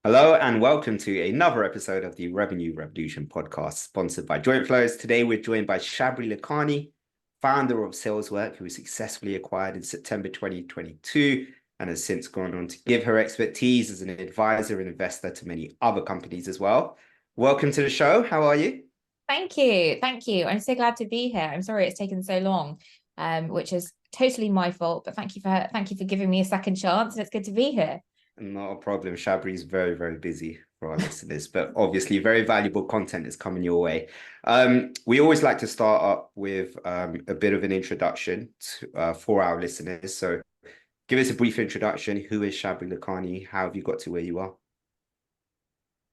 Hello and welcome to another episode of the Revenue Revolution podcast, sponsored by Joint Flows. Today we're joined by Shabri Lakhani, founder of SalesWorks, who was successfully acquired in September 2022 and has since gone on to give her expertise as an advisor and investor to many other companies as well. Welcome to the show. How are you? Thank you. Thank you. I'm so glad to be here. I'm sorry it's taken so long, which is totally my fault, but thank you for giving me a second chance, and it's good to be here. Not a problem. Shabri is very, very busy for our listeners, but obviously very valuable content is coming your way. We always like to start up with a bit of an introduction for our listeners. So give us a brief introduction. Who is Shabri Lakhani? How have you got to where you are?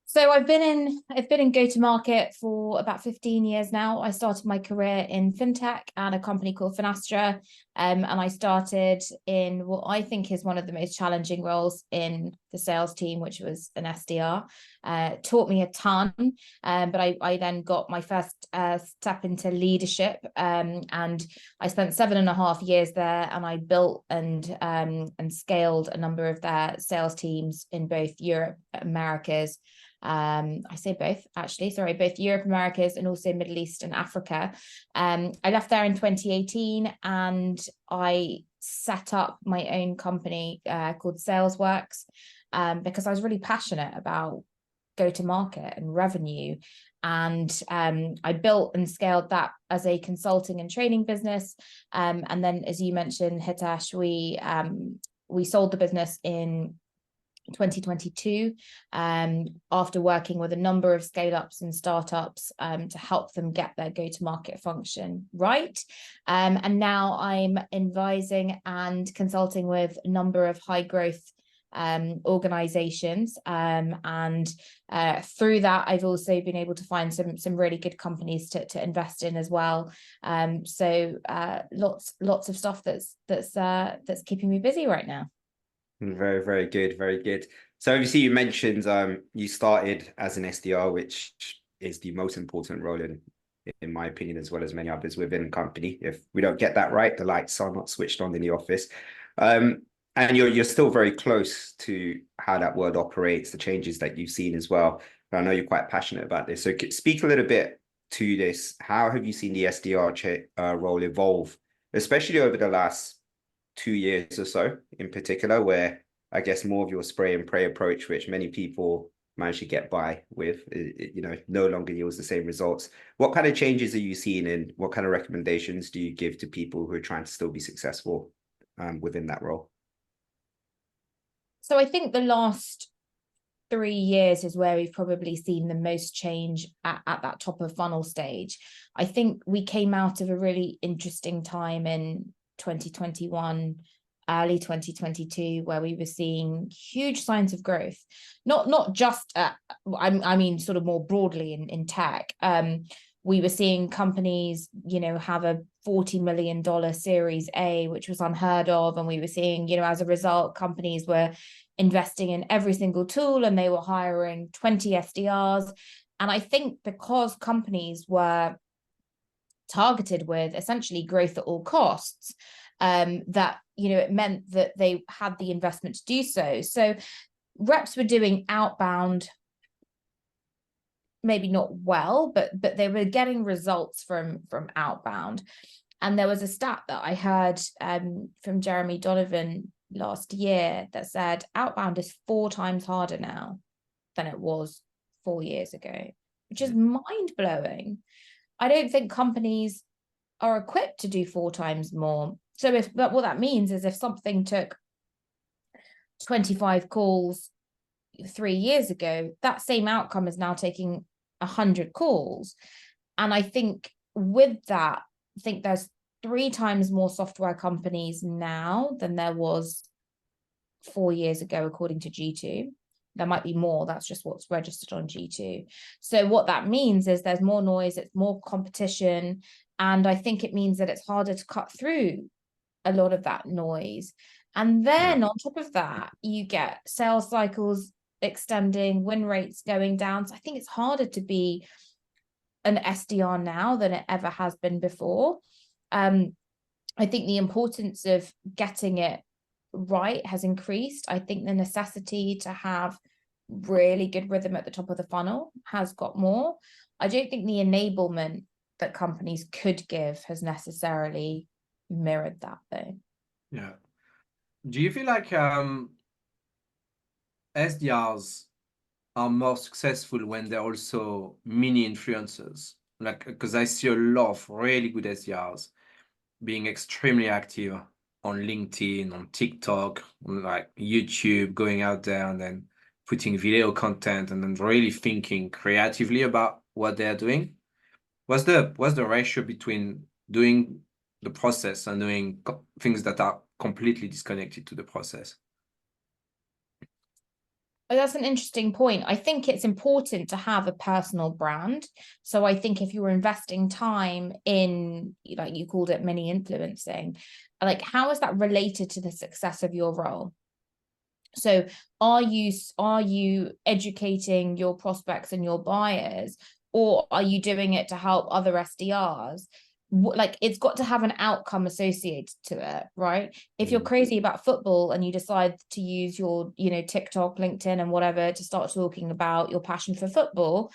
So I've been in go-to-market for about 15 years now. I started my career in fintech at a company called Finastra, and I started in what I think is one of the most challenging roles in the sales team, which was an SDR. Taught me a ton, but I then got my first step into leadership, and I spent 7.5 years there, and I built and scaled a number of their sales teams in both Europe, Americas. I say both, actually, sorry, both Europe, Americas, and also Middle East and Africa. I left there in 2018 and I set up my own company called SalesWorks because I was really passionate about go-to-market and revenue. And I built and scaled that as a consulting and training business. And then, as you mentioned, Hitesh, we sold the business in 2022 after working with a number of scale-ups and startups to help them get their go-to-market function right. And now I'm advising and consulting with a number of high-growth organizations, and through that I've also been able to find some really good companies to invest in as well. So lots of stuff that's keeping me busy right now. Very, very good. Very good. So obviously you mentioned you started as an SDR, which is the most important role in my opinion, as well as many others within a company. If we don't get that right, the lights are not switched on in the office. And you're still very close to how that world operates, the changes that you've seen as well. And I know you're quite passionate about this. So speak a little bit to this. How have you seen the SDR role evolve, especially over the last 2 years or so in particular, where I guess more of your spray and pray approach, which many people manage to get by with, no longer yields the same results. What kind of changes are you seeing, and what kind of recommendations do you give to people who are trying to still be successful within that role? So I think the last 3 years is where we've probably seen the most change at that top of funnel stage. I think we came out of a really interesting time in 2021, early 2022, where we were seeing huge signs of growth, not just I mean sort of more broadly in tech. We were seeing companies have a $40 million Series A, which was unheard of, and we were seeing as a result companies were investing in every single tool, and they were hiring 20 SDRs. And I think because companies were targeted with essentially growth at all costs, that it meant that they had the investment to do so. So reps were doing outbound, maybe not well, but they were getting results from outbound. And there was a stat that I heard from Jeremy Donovan last year that said outbound is 4 times harder now than it was 4 years ago, which is mind-blowing. I don't think companies are equipped to do 4 times more. So what that means is if something took 25 calls 3 years ago, that same outcome is now taking 100 calls. And I think with that, I think there's 3 times more software companies now than there was 4 years ago, according to G2. There might be more, that's just what's registered on G2. So what that means is there's more noise, it's more competition, and I think it means that it's harder to cut through a lot of that noise. And then on top of that, you get sales cycles extending, win rates going down. So I think it's harder to be an SDR now than it ever has been before. I think the importance of getting it right has increased. I think the necessity to have really good rhythm at the top of the funnel has got more. I don't think the enablement that companies could give has necessarily mirrored that though. Yeah. Do you feel like SDRs are more successful when they're also mini influencers? Like, because I see a lot of really good SDRs being extremely active on LinkedIn, on TikTok, on like YouTube, going out there and then putting video content and then really thinking creatively about what they're doing. What's the ratio between doing the process and doing things that are completely disconnected to the process? Oh, that's an interesting point. I think it's important to have a personal brand. So I think if you're investing time in, like you called it, mini influencing, like how is that related to the success of your role? So are you educating your prospects and your buyers, or are you doing it to help other SDRs? Like it's got to have an outcome associated to it, right? If you're crazy about football and you decide to use your, TikTok, LinkedIn and whatever to start talking about your passion for football,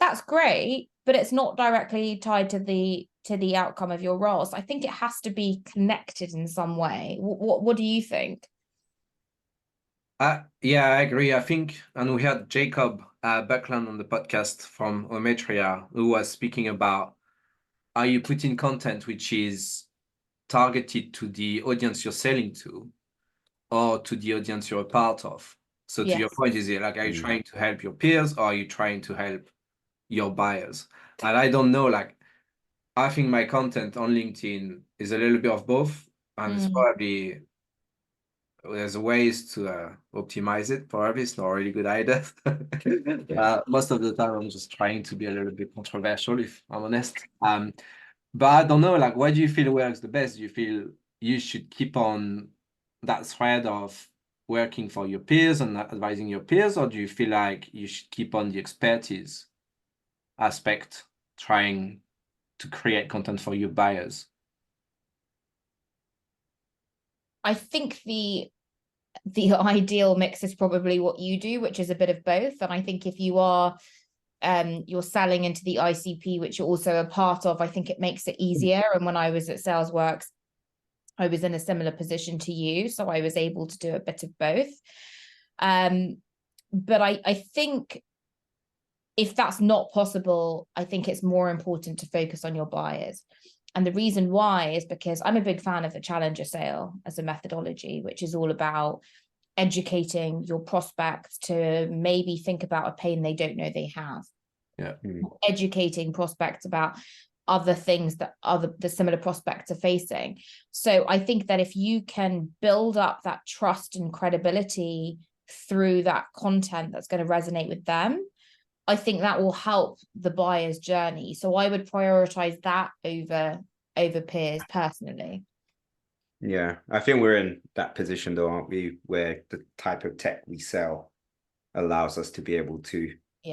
that's great, but it's not directly tied to the outcome of your role. So I think it has to be connected in some way. What do you think? Yeah, I agree. I think, and we had Jacob Buckland on the podcast from Ometria, who was speaking about, are you putting content which is targeted to the audience you're selling to or to the audience you're a part of? So to your point, is it like, are you trying to help your peers or are you trying to help your buyers? And I don't know, like, I think my content on LinkedIn is a little bit of both, and it's probably, there's ways to optimize it. Probably it's not really good either. Most of the time I'm just trying to be a little bit controversial, if I'm honest. But I don't know, like, what do you feel works the best? Do you feel you should keep on that thread of working for your peers and advising your peers, or do you feel like you should keep on the expertise aspect, trying to create content for your buyers? I think the ideal mix is probably what you do, which is a bit of both. And I think if you are you're selling into the ICP, which you're also a part of, I think it makes it easier. And when I was at SalesWorks, I was in a similar position to you, so I was able to do a bit of both. But I think if that's not possible, I think it's more important to focus on your buyers. And the reason why is because I'm a big fan of the challenger sale as a methodology, which is all about educating your prospects to maybe think about a pain they don't know they have. Yeah. Educating prospects about other things that the similar prospects are facing. So I think that if you can build up that trust and credibility through that content that's going to resonate with them, I think that will help the buyer's journey. So I would prioritize that over peers personally. Yeah, I think we're in that position though, aren't we? Where the type of tech we sell allows us to be able to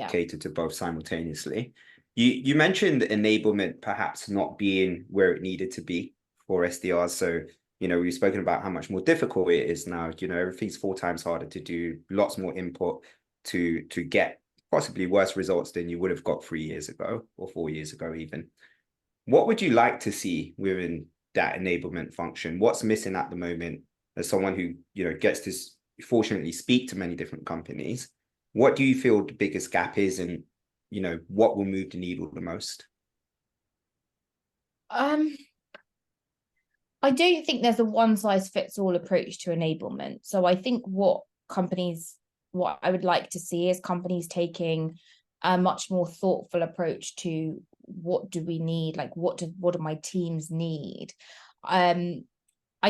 cater to both simultaneously. You mentioned enablement perhaps not being where it needed to be for SDRs. So, we've spoken about how much more difficult it is now. Everything's 4 times harder to do, lots more input to get possibly worse results than you would have got 3 years ago or 4 years ago even. What would you like to see within that enablement function? What's missing at the moment? As someone who, gets to fortunately speak to many different companies, what do you feel the biggest gap is, and what will move the needle the most? I don't think there's a one size fits all approach to enablement. So I think what I would like to see is companies taking a much more thoughtful approach to what do we need, like what do my teams need. I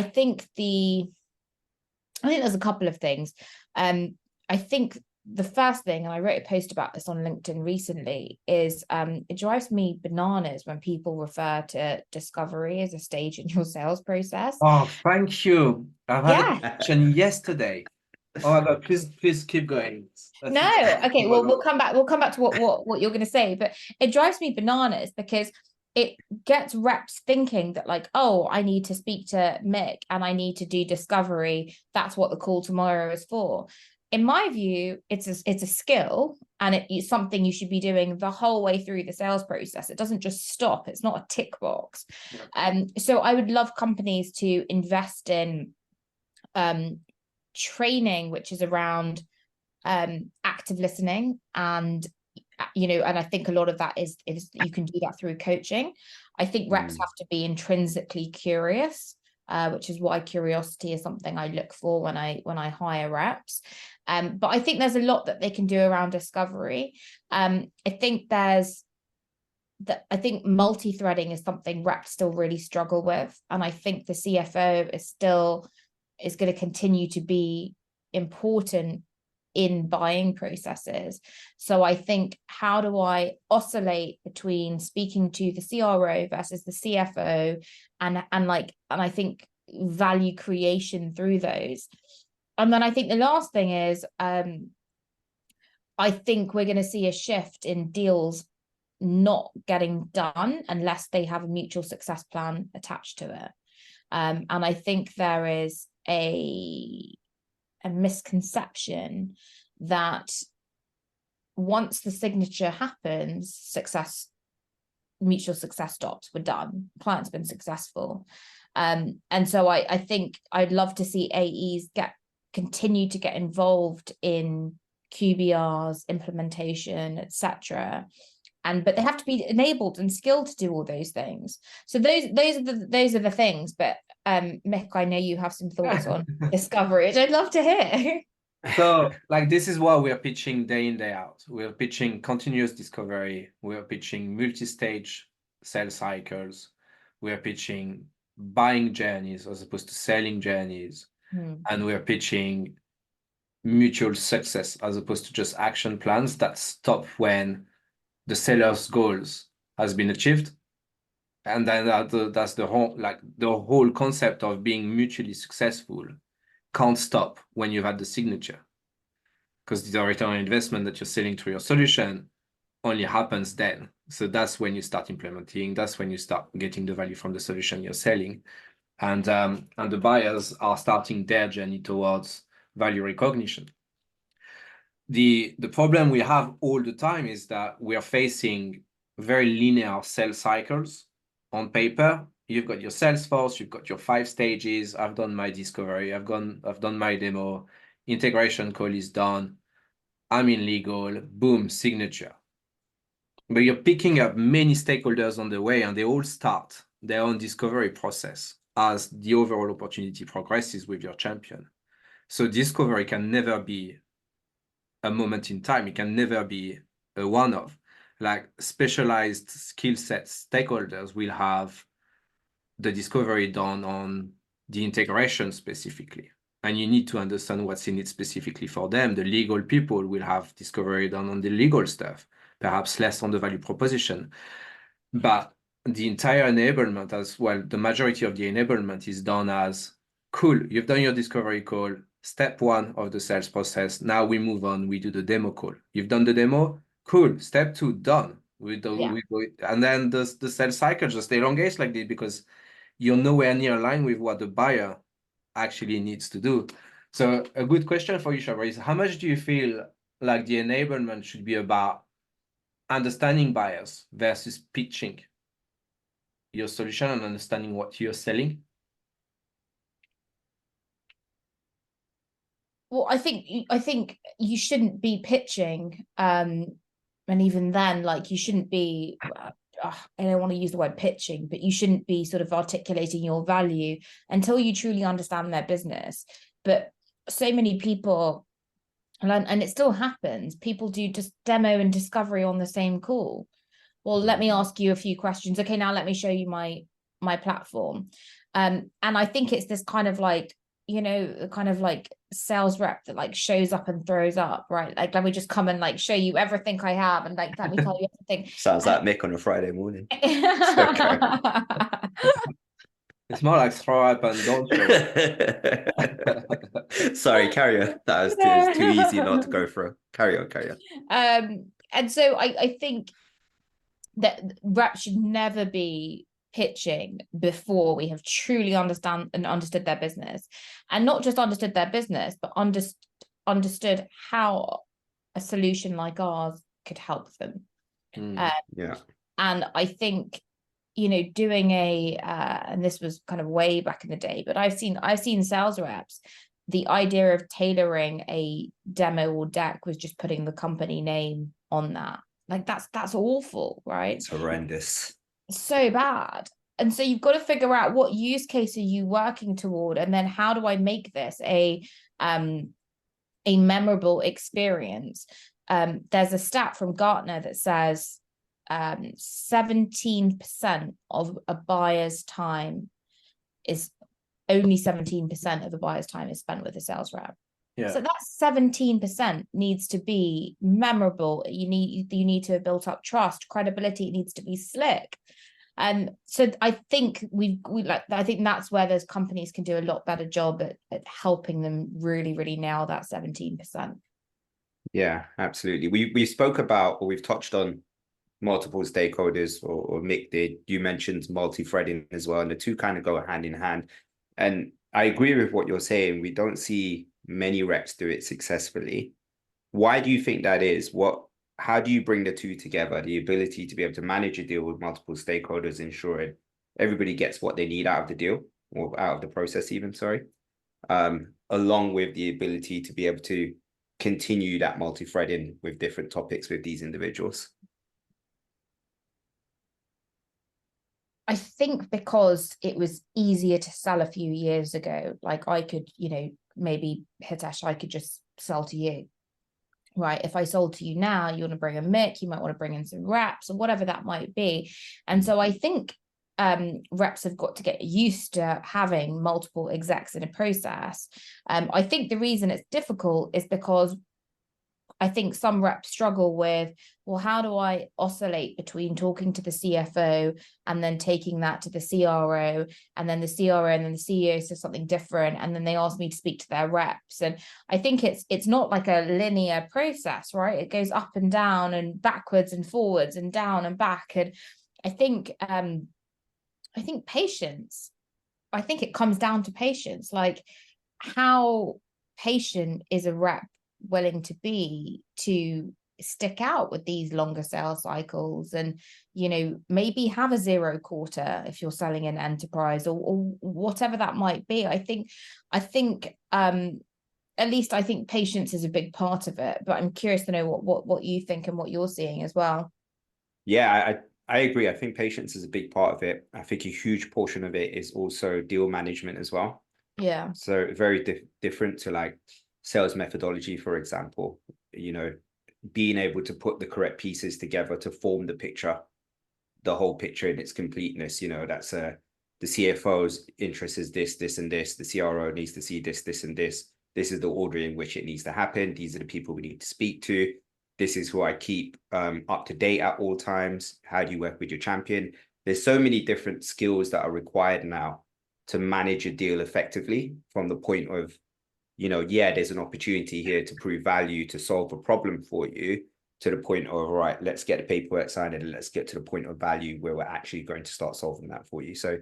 think there's a couple of things. I think the first thing, and I wrote a post about this on LinkedIn recently, is it drives me bananas when people refer to discovery as a stage in your sales process. Oh, thank you. I've had a question yesterday. Oh my God, please keep going. No, okay, well, we'll come back to what you're going to say, but it drives me bananas because it gets reps thinking that like, oh, I need to speak to Mick and I need to do discovery. That's what the call tomorrow is for. in my view, it's a skill, and it's something you should be doing the whole way through the sales process. It doesn't just stop. It's not a tick box. So I would love companies to invest in training, which is around active listening, and and I think a lot of that is you can do that through coaching. I think reps have to be intrinsically curious, which is why curiosity is something I look for when I hire reps. But I think there's a lot that they can do around discovery. I think multi-threading is something reps still really struggle with, and I think the CFO is going to continue to be important in buying processes. So I think, how do I oscillate between speaking to the CRO versus the CFO, and I think value creation through those. And then I think the last thing is, I think we're going to see a shift in deals not getting done unless they have a mutual success plan attached to it. And I think there is a misconception that once the signature happens, mutual success stops, we're done, client's been successful. And so I think I'd love to see AEs continue to get involved in QBRs, implementation, etc. But they have to be enabled and skilled to do all those things. So those are the things. But Mick, I know you have some thoughts on discovery, which I'd love to hear. So, this is what we are pitching day in, day out. We are pitching continuous discovery. We are pitching multi-stage sales cycles. We are pitching buying journeys as opposed to selling journeys. And we are pitching mutual success as opposed to just action plans that stop when the seller's goals has been achieved. And then that's the whole concept of being mutually successful can't stop when you've had the signature, because the return on investment that you're selling through your solution only happens then. So that's when you start implementing. That's when you start getting the value from the solution you're selling, and the buyers are starting their journey towards value recognition. The problem we have all the time is that we are facing very linear sales cycles. On paper, you've got your Salesforce, you've got your 5 stages. I've done my discovery, I've done my demo, integration call is done, I'm in legal, boom, signature. But you're picking up many stakeholders on the way, and they all start their own discovery process as the overall opportunity progresses with your champion. So discovery can never be a moment in time. It can never be a one-off. Specialized skill set stakeholders will have the discovery done on the integration specifically, and you need to understand what's in it specifically for them. The legal people will have discovery done on the legal stuff, perhaps less on the value proposition. But the entire enablement as well, the majority of the enablement is done as, cool, you've done your discovery call, step 1 of the sales process, now we move on, we do the demo call. You've done the demo, cool, step 2 done. We do it. And then the sales cycle just elongates like this, because you're nowhere near aligned with what the buyer actually needs to do. So a good question for you, Shabri, is how much do you feel like the enablement should be about understanding buyers versus pitching your solution and understanding what you're selling? Well, I think you shouldn't be pitching, and even then, you shouldn't be. I don't want to use the word pitching, but you shouldn't be sort of articulating your value until you truly understand their business. But so many people, and it still happens, people do just demo and discovery on the same call. Well, let me ask you a few questions. Okay, now let me show you my platform. And I think it's this kind of sales rep that shows up and throws up, right? Let me just come and show you everything I have, and let me tell you everything. Sounds like Mick on a Friday morning. It's more like throw up and don't show. Sorry, carry on. That was too easy not to go through. Carry on. And so I think that reps should never be pitching before we have truly understood their business, and not just understood their business, but understood how a solution like ours could help them. Yeah. And I think, you know, doing and this was kind of way back in the day, but I've seen sales reps, the idea of tailoring a demo or deck was just putting the company name on that. Like that's awful, right? It's horrendous. So bad. And so you've got to figure out what use case are you working toward, and then how do I make this a memorable experience? There's a stat from Gartner that says 17% of a buyer's time is only 17% of the buyer's time is spent with a sales rep. Yeah. So that 17% needs to be memorable. You need to have built up trust, credibility. It needs to be slick. And so I think I think that's where those companies can do a lot better job at helping them really, really nail that 17%. Yeah, absolutely. We spoke about, or we've touched on multiple stakeholders, or Mick did. You mentioned multi-threading as well, and the two kind of go hand in hand. And I agree with what you're saying. We don't see many reps do it successfully. Why do you think that is? How do you bring the two together? The ability to be able to manage a deal with multiple stakeholders, ensuring everybody gets what they need out of the deal, or out of the process even, sorry. Along with the ability to be able to continue that multi-threading with different topics with these individuals. I think because it was easier to sell a few years ago, like I could, you know, maybe Hitesh, I could just sell to you, right? If I sold to you now, you want to bring a Mick, you might want to bring in some reps or whatever that might be. And so I think reps have got to get used to having multiple execs in a process. I think the reason it's difficult is because I think some reps struggle with, well, how do I oscillate between talking to the CFO and then taking that to the CRO, and then the CRO and then the CEO says something different, and then they ask me to speak to their reps. And I think it's not like a linear process, right? It goes up and down and backwards and forwards and down and back. And I think patience. I think it comes down to patience. Like, how patient is a rep willing to be to stick out with these longer sales cycles, and, you know, maybe have a 0 quarter if you're selling an enterprise, or whatever that might be. I think at least I think patience is a big part of it, but I'm curious to know what you think and what you're seeing as well. Yeah, I agree. I think patience is a big part of it. I think a huge portion of it is also deal management as well. Yeah. So very different to like sales methodology, for example, you know, being able to put the correct pieces together to form the picture, the whole picture in its completeness. You know, that's the CFO's interest is this and this. The CRO needs to see this and this. This is the order in which it needs to happen. These are the people we need to speak to. This is who I keep up to date at all times. How do you work with your champion? There's so many different skills that are required now to manage a deal effectively, from the point of, you know, yeah, there's an opportunity here to prove value, to solve a problem for you, to the point of, all right, let's get the paperwork signed and let's get to the point of value where we're actually going to start solving that for you. So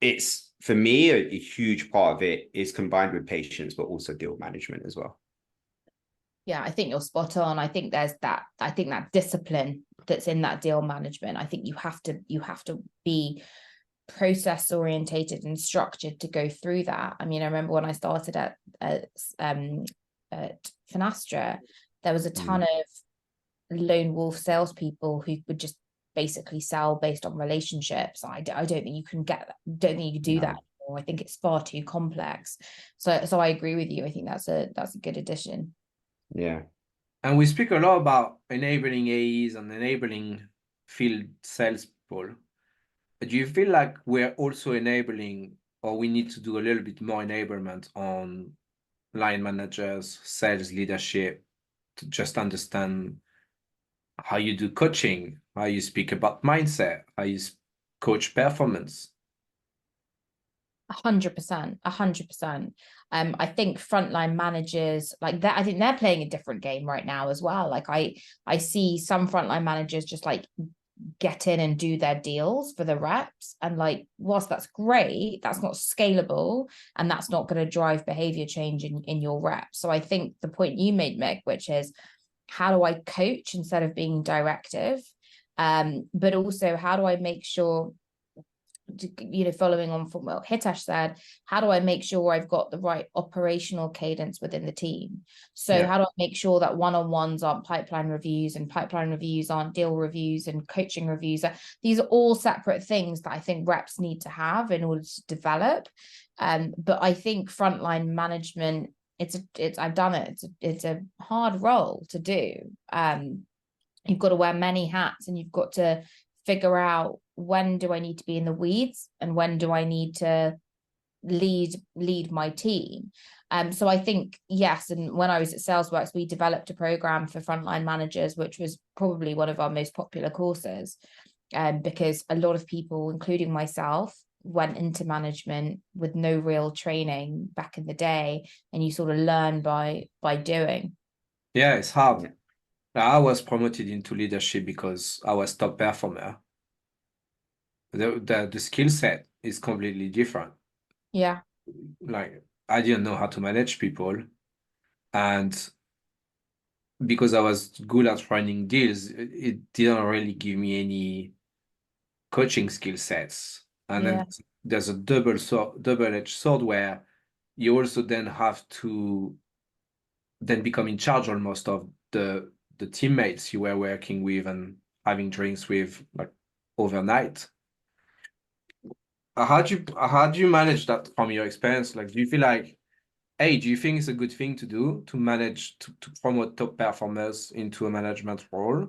it's, for me, a huge part of it is combined with patience, but also deal management as well. Yeah, I think you're spot on. I think that discipline that's in that deal management. I think you have to be process orientated and structured to go through that. I mean, I remember when I started at Finastra, there was a ton of lone wolf salespeople who would just basically sell based on relationships. I don't think you can don't think you can do that anymore. I think it's far too complex. So I agree with you. I think that's a good addition. Yeah. And we speak a lot about enabling AEs and enabling field salespeople. Do you feel like we're also enabling, or we need to do a little bit more enablement on line managers, sales leadership, to just understand how you do coaching, how you speak about mindset, how you coach performance? 100%. I think frontline managers like that, I think they're playing a different game right now as well. Like I see some frontline managers just like get in and do their deals for the reps. And like, whilst that's great, that's not scalable, and that's not going to drive behavior change in your reps. So I think the point you made, Mick, which is, how do I coach instead of being directive? But also, how do I make sure, following on from what Hitesh said, how do I make sure I've got the right operational cadence within the team? So how do I make sure that one-on-ones aren't pipeline reviews, and pipeline reviews aren't deal reviews, and coaching reviews? These are all separate things that I think reps need to have in order to develop. But I think frontline management, I've done it. It's a hard role to do. You've got to wear many hats, and you've got to figure out, when do I need to be in the weeds and when do I need to lead my team? So I think, yes, and when I was at SalesWorks, we developed a program for frontline managers, which was probably one of our most popular courses, because a lot of people, including myself, went into management with no real training back in the day, and you sort of learn by doing. Yeah, it's hard. I was promoted into leadership because I was top performer. The skill set is completely different. Yeah. Like, I didn't know how to manage people, and because I was good at running deals, it didn't really give me any coaching skill sets. And then there's a double-edged sword where you also then have to then become in charge almost of the teammates you were working with and having drinks with, like, overnight. How do you manage that from your experience? Like, do you feel like, A, do you think it's a good thing to do to manage to promote top performers into a management role?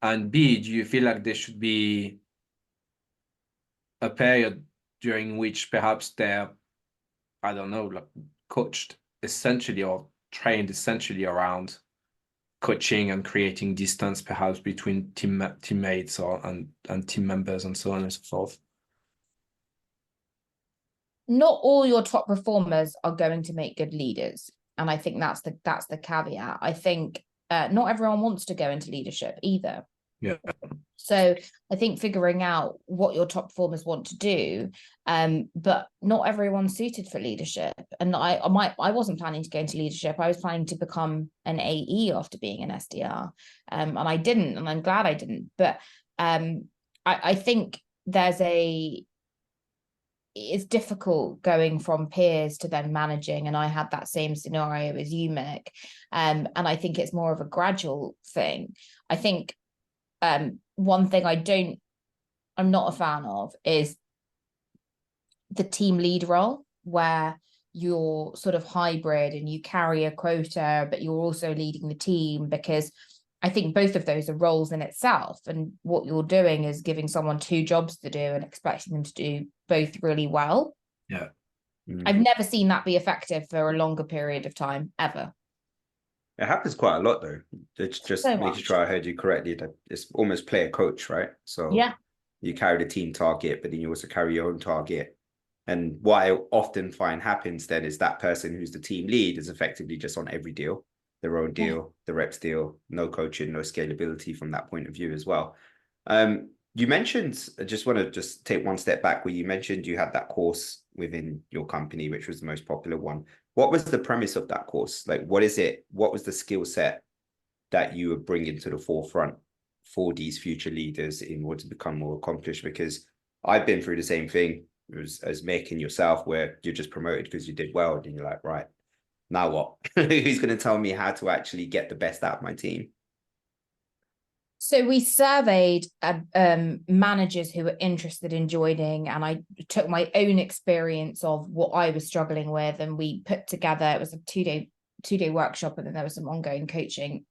And B, do you feel like there should be a period during which perhaps they're, I don't know, like, coached essentially or trained essentially around coaching and creating distance perhaps between teammates and team members and so on and so forth? Not all your top performers are going to make good leaders, and I think that's the caveat. I think not everyone wants to go into leadership either. Yeah. So I think figuring out what your top performers want to do, but not everyone's suited for leadership. And I wasn't planning to go into leadership. I was planning to become an AE after being an SDR, and I didn't, and I'm glad I didn't. But I think it's difficult going from peers to then managing, and I had that same scenario as you, Mick. And I think it's more of a gradual thing. I think one thing I'm not a fan of is the team lead role, where you're sort of hybrid and you carry a quota, but you're also leading the team, because I think both of those are roles in itself. And what you're doing is giving someone two jobs to do and expecting them to do both really well. Yeah. I've never seen that be effective for a longer period of time, ever. It happens quite a lot, though. It's just So making much. sure I heard you correctly, that it's almost player coach, right? So Yeah. you carry the team target, but then you also carry your own target. And what I often find happens then is that person who's the team lead is effectively just on every deal, their own deal, the reps deal, no coaching, no scalability from that point of view as well. You mentioned, I just want to just take one step back, where you mentioned you had that course within your company, which was the most popular one. What was the premise of that course? Like, what is it? What was the skill set that you were bringing to the forefront for these future leaders in order to become more accomplished? Because I've been through the same thing as making yourself, where you're just promoted because you did well, and you're like, right, now what? Who's going to tell me how to actually get the best out of my team? So we surveyed managers who were interested in joining, and I took my own experience of what I was struggling with, and we put together, it was a two-day workshop, and then there was some ongoing coaching.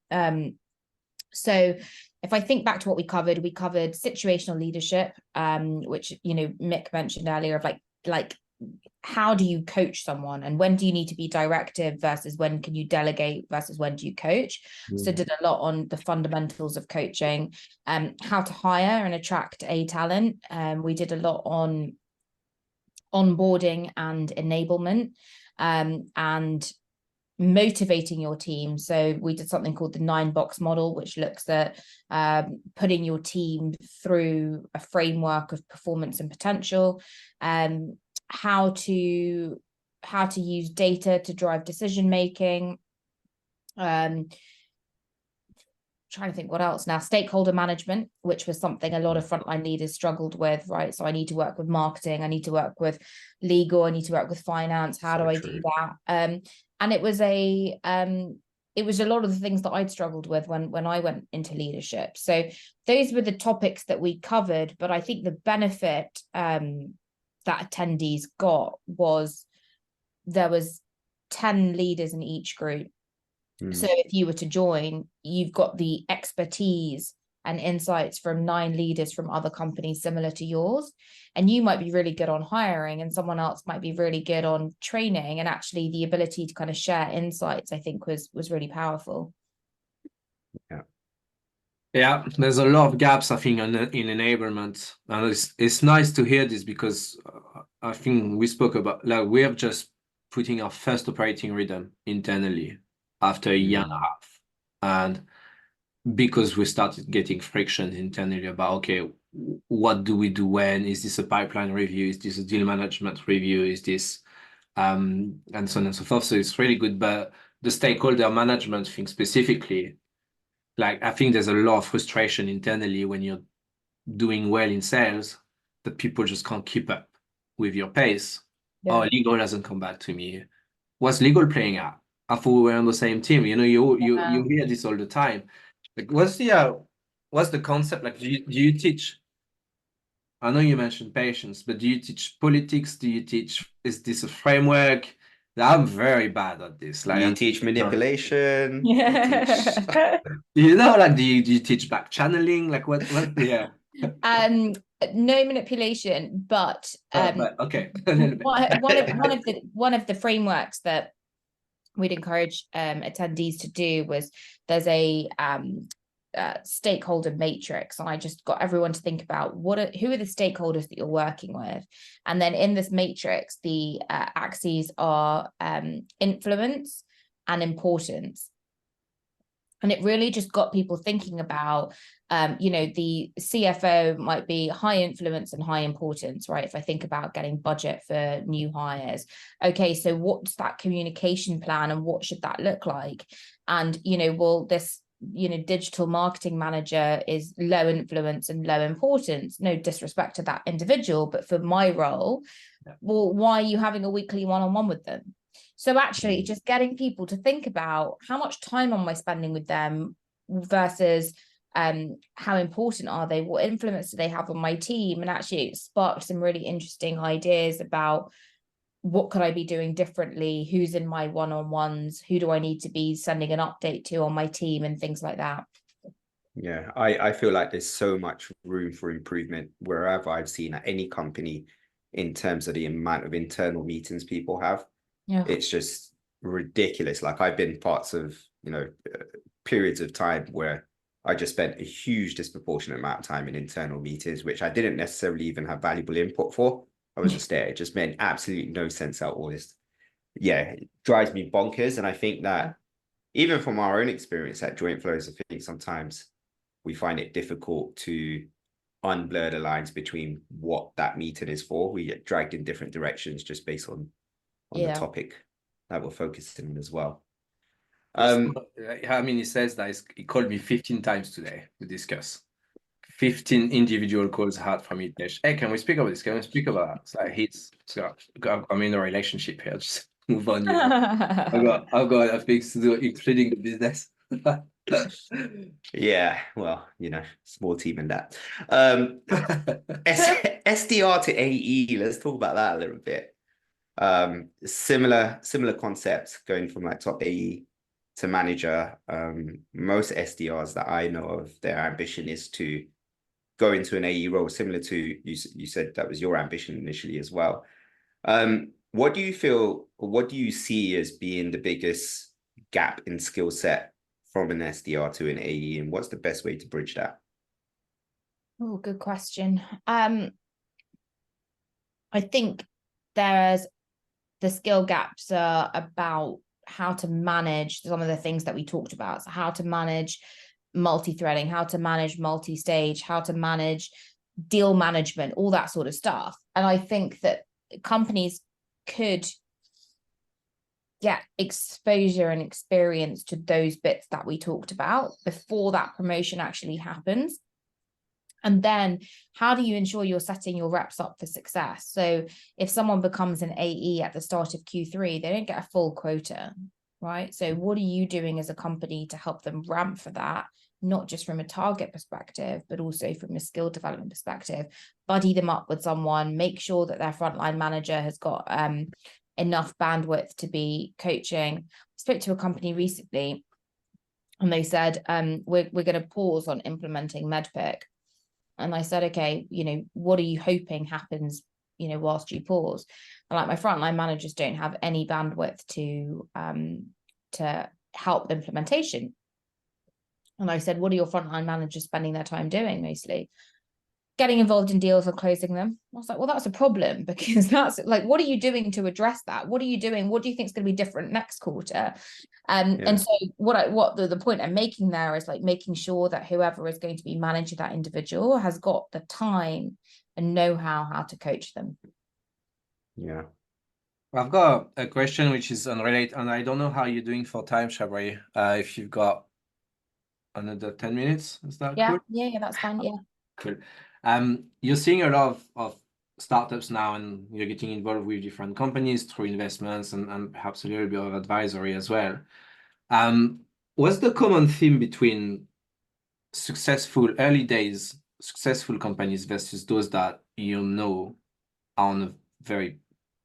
So if I think back to what we covered situational leadership, which, Mick mentioned earlier, of like how do you coach someone, and when do you need to be directive versus when can you delegate versus when do you coach? So did a lot on the fundamentals of coaching, how to hire and attract a talent. We did a lot on onboarding and enablement, and motivating your team. So we did something called the 9-box model, which looks at putting your team through a framework of performance and potential, how to use data to drive decision making, trying to think what else now, stakeholder management, which was something a lot of frontline leaders struggled with, right? So I need to work with marketing, I need to work with legal, I need to work with finance. How do I do that? And it was a lot of the things that I'd struggled with when I went into leadership. So those were the topics that we covered. But I think the benefit that attendees got was there was 10 leaders in each group. So if you were to join, you've got the expertise and insights from 9 leaders from other companies similar to yours. And you might be really good on hiring and someone else might be really good on training. And actually the ability to kind of share insights, I think was really powerful. Yeah, there's a lot of gaps, I think, in enablement. And it's nice to hear this because I think we spoke about, like, we're just putting our first operating rhythm internally after a year and a half. And because we started getting friction internally about, okay, what do we do when? Is this a pipeline review? Is this a deal management review? Is this, and so on and so forth. So it's really good. But the stakeholder management thing specifically, like, I think there's a lot of frustration internally when you're doing well in sales that people just can't keep up with your pace. Yeah. Oh, legal hasn't come back to me. What's legal playing out? I thought we were on the same team. You know, you hear this all the time. Like, what's the concept? Like, do you teach? I know you mentioned patience, but do you teach politics? Do you teach? Is this a framework? I'm very bad at this. Like, you teach manipulation. Yeah. You know, like, do you teach back channeling? Like, what? Yeah. No manipulation, but okay. A little bit. one of the frameworks that we'd encourage attendees to do was there's a stakeholder matrix, and I just got everyone to think about who are the stakeholders that you're working with, and then in this matrix the axes are influence and importance. And it really just got people thinking about, the CFO might be high influence and high importance, right? If I think about getting budget for new hires, okay, so what's that communication plan and what should that look like? And, this, digital marketing manager is low influence and low importance. No disrespect to that individual, but for my role, well, why are you having a weekly one-on-one with them? So actually just getting people to think about how much time am I spending with them versus how important are they? What influence do they have on my team? And actually it sparked some really interesting ideas about what could I be doing differently? Who's in my one-on-ones? Who do I need to be sending an update to on my team and things like that? Yeah, I feel like there's so much room for improvement wherever I've seen at any company in terms of the amount of internal meetings people have. Yeah. It's just ridiculous. Like, I've been parts of, periods of time where I just spent a huge disproportionate amount of time in internal meetings, which I didn't necessarily even have valuable input for. I was just there. It just made absolutely no sense at all. It drives me bonkers. And I think that even from our own experience at Joint Flows, I think sometimes we find it difficult to unblur the lines between what that meeting is for. We get dragged in different directions just based on the topic that we're focusing on as well. I mean, he says that he called me 15 times today to discuss. 15 individual calls had from it. Hey, can we speak about this? Can we speak about that? I'm in a relationship here. Just move on. I've got things to do, including the business. Yeah, well, small team in that. SDR to AE, let's talk about that a little bit. Similar concepts going from like top AE to manager. Most SDRs that I know of, their ambition is to go into an AE role, similar to you said that was your ambition initially as well. What do you feel, or what do you see as being the biggest gap in skill set from an SDR to an AE, and what's the best way to bridge that? Oh, good question. I think the skill gaps are about manage some of the things that we talked about. So how to manage multi-threading, how to manage multi-stage, how to manage deal management, all that sort of stuff. And I think that companies could get exposure and experience to those bits that we talked about before that promotion actually happens. And then how do you ensure you're setting your reps up for success? So if someone becomes an AE at the start of Q3, they don't get a full quota, right? So what are you doing as a company to help them ramp for that? Not just from a target perspective, but also from a skill development perspective. Buddy them up with someone, make sure that their frontline manager has got enough bandwidth to be coaching. I spoke to a company recently and they said, we're going to pause on implementing MEDPIC. And I said, okay, what are you hoping happens, whilst you pause? And like, my frontline managers don't have any bandwidth to help implementation. And I said, what are your frontline managers spending their time doing mostly? Getting involved in deals or closing them. I was like, well, that's a problem, because that's like, what are you doing to address that? What are you doing? What do you think is going to be different next quarter? And so what the point I'm making there is like making sure that whoever is going to be managing that individual has got the time and know-how how to coach them. Yeah. I've got a question which is unrelated, and I don't know how you're doing for time, Shabri. If you've got another 10 minutes, is that cool? Yeah, that's fine. Yeah. Cool. You're seeing a lot of startups now, and you're getting involved with different companies through investments and perhaps a little bit of advisory as well. What's the common theme between early days successful companies versus those that are on a very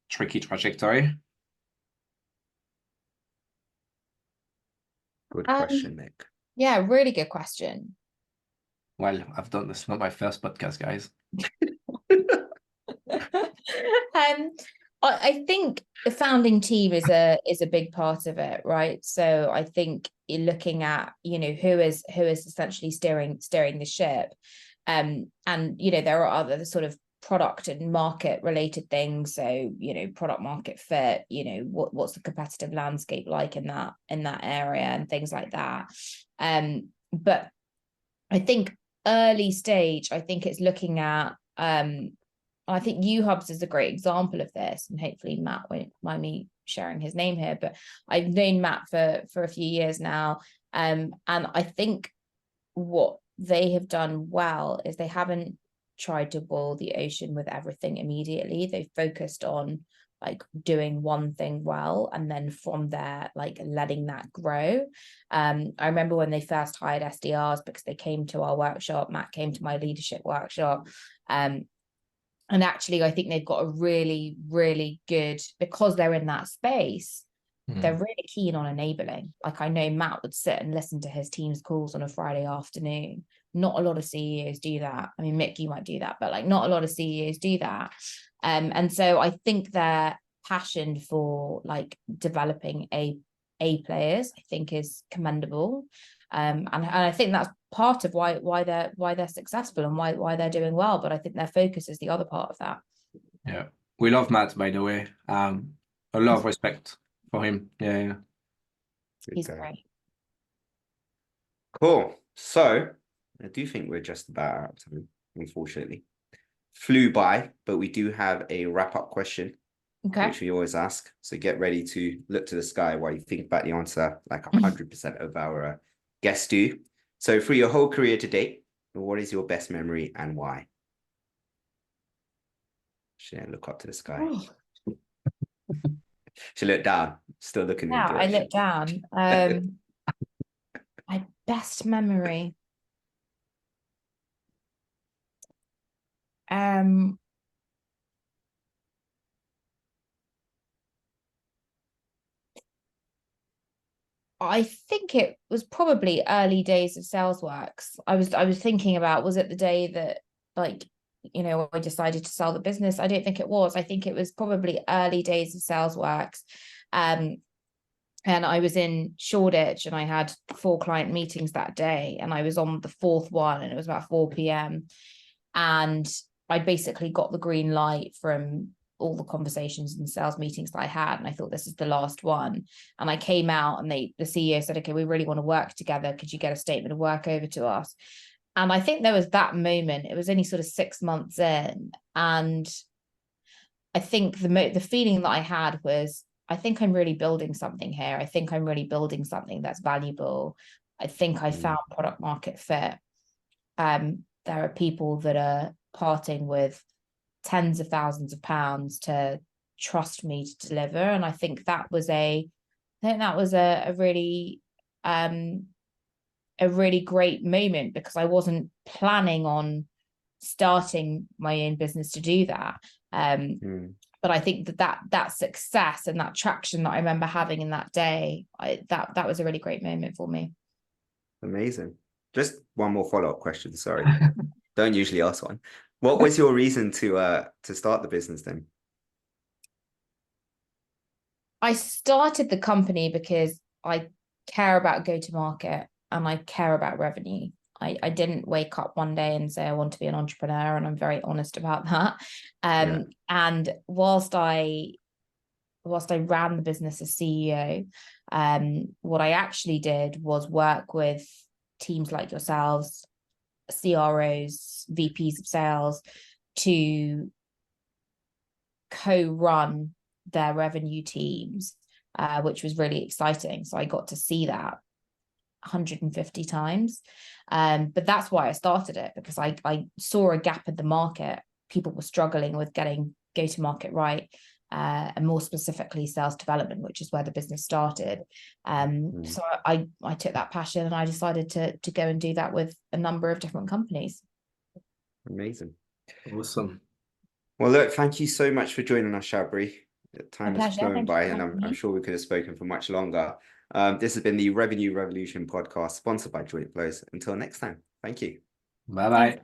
tricky trajectory? Good question, Nick. Yeah, really good question. Well, I've done this, not my first podcast, guys. I think the founding team is a big part of it, right? So I think you're looking at, who is essentially steering the ship. And there are other sort of product and market related things. So, product market fit, what's the competitive landscape like in that area and things like that. But I think early stage, I think it's looking at I think UHubs is a great example of this, and hopefully Matt won't mind me sharing his name here, but I've known Matt for a few years now. And I think what they have done well is they haven't tried to boil the ocean with everything immediately. They've focused on like doing one thing well, and then from there, like letting that grow. I remember when they first hired SDRs, because they came to our workshop, Matt came to my leadership workshop. And actually, I think they've got a really, really good, because they're in that space, they're really keen on enabling. Like, I know Matt would sit and listen to his team's calls on a Friday afternoon. Not a lot of CEOs do that. I mean, Mick, you might do that, but like not a lot of CEOs do that. And so I think their passion for like developing A players, I think, is commendable. And I think that's part of why they're successful and why they're doing well. But I think their focus is the other part of that. Yeah, we love Matt, by the way. A lot of respect for him. Yeah. He's great. Cool. So I do think we're just about out of time, unfortunately. Flew by, but we do have a wrap-up question, which we always ask. So get ready to look to the sky while you think about the answer, like 100% of our guests do. So for your whole career to date, what is your best memory and why? Should look up to the sky. Should look down. Still looking. Yeah, I look down. My best memory. I think it was probably early days of SalesWorks. I was thinking about, was it the day that I decided to sell the business? I don't think it was. I think it was probably early days of SalesWorks. And I was in Shoreditch and I had 4 client meetings that day, and I was on the 4th one, and it was about 4 p.m. And I basically got the green light from all the conversations and sales meetings that I had, and I thought this is the last one. And I came out, and the CEO said, okay, we really want to work together. Could you get a statement of work over to us? And I think there was that moment. It was only sort of 6 months in, and I think the feeling that I had was, I think I'm really building something here. I think I'm really building something that's valuable. I think I found product market fit. There are people that are parting with tens of thousands of pounds to trust me to deliver, and I think that was a really great moment, because I wasn't planning on starting my own business to do that. But I think that success and that traction that I remember having in that day, that was a really great moment for me. Amazing. Just one more follow-up question. Sorry, don't usually ask one. What was your reason to start the business then? I started the company because I care about go-to-market and I care about revenue. I didn't wake up one day and say I want to be an entrepreneur, and I'm very honest about that. And whilst I ran the business as CEO, what I actually did was work with teams like yourselves, CROs, VPs of sales, to co-run their revenue teams, which was really exciting. So I got to see that 150 times. But that's why I started it, because I saw a gap in the market. People were struggling with getting go-to-market right, and more specifically sales development, which is where the business started. So I took that passion and I decided to go and do that with a number of different companies. Amazing. Awesome. Well, look, thank you so much for joining us, Shabri. Time has flown Thank by, you for and having I'm me. sure we could have spoken for much longer. This has been the Revenue Revolution podcast, sponsored by Joint Flows. Until next time, thank you. Bye-bye.